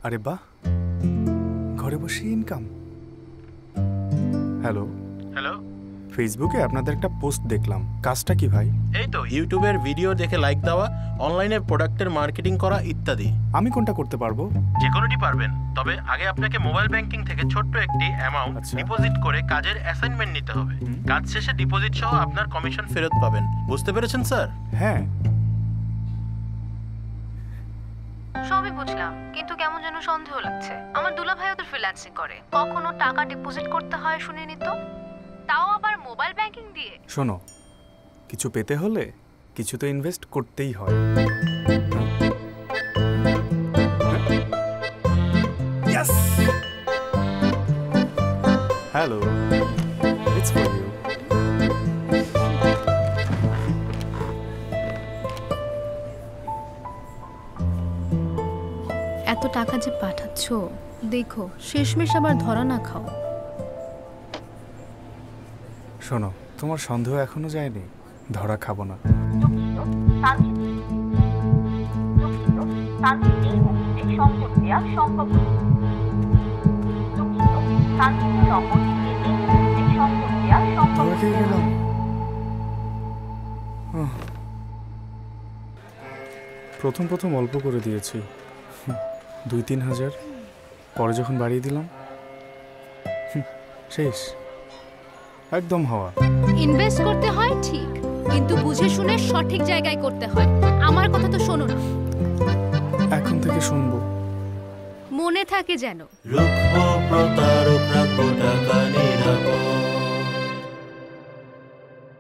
আরে বাহ, ঘরে বসে ইনকাম। হ্যালো হ্যালো, ফেসবুকে আপনাদের একটা পোস্ট দেখলাম, কাজটা কি ভাই? এই তো ইউটিউবের ভিডিও দেখে লাইক দেওয়া, অনলাইনে প্রোডাক্টের মার্কেটিং করা ইত্যাদি। আমি কোনটা করতে পারবো? যে কোনোটি পারবেন, তবে আগে আপনাকে মোবাইল ব্যাংকিং থেকে ছোট্ট একটি অ্যামাউন্ট ডিপোজিট করে কাজের অ্যাসাইনমেন্ট নিতে হবে। কাজ শেষে ডিপোজিট সহ আপনার কমিশন ফেরত পাবেন। বুঝতে পেরেছেন স্যার? হ্যাঁ, সবই বুঝলাম, কিন্তু কেমন যেন সন্দেহ লাগছে। আমার দুলাভাইও তো ফ্রিল্যান্সিং করে, কখনো টাকা ডিপোজিট করতে হয় শুনিনি তো, তাও আবার মোবাইল ব্যাংকিং দিয়ে। শোনো, কিছু পেতে হলে কিছু তো ইনভেস্ট করতেই হয়। Hello, it's for you. এত টাকা যে পাঠাচ্ছ, দেখো শেষমেশ আবার ধরা না খাও। শোনো, তোমার সন্দেহ এখনো যায়নি, ধরা খাবো না। প্রথম প্রথম অল্প করে দিয়েছি, 2-3 হাজার, পরে যখন বাড়িয়ে দিলাম শেষ, একদম হাওয়া। ইনভেস্ট করতে হয় ঠিক, কিন্তু বুঝে শুনে সঠিক জায়গায় করতে হয়। আমার কথা তো শোনো না। এখন থেকে শুনবো, মনে থাকে যেন। রুক্ষ প্রতারকরা টাকা নিরাপদ।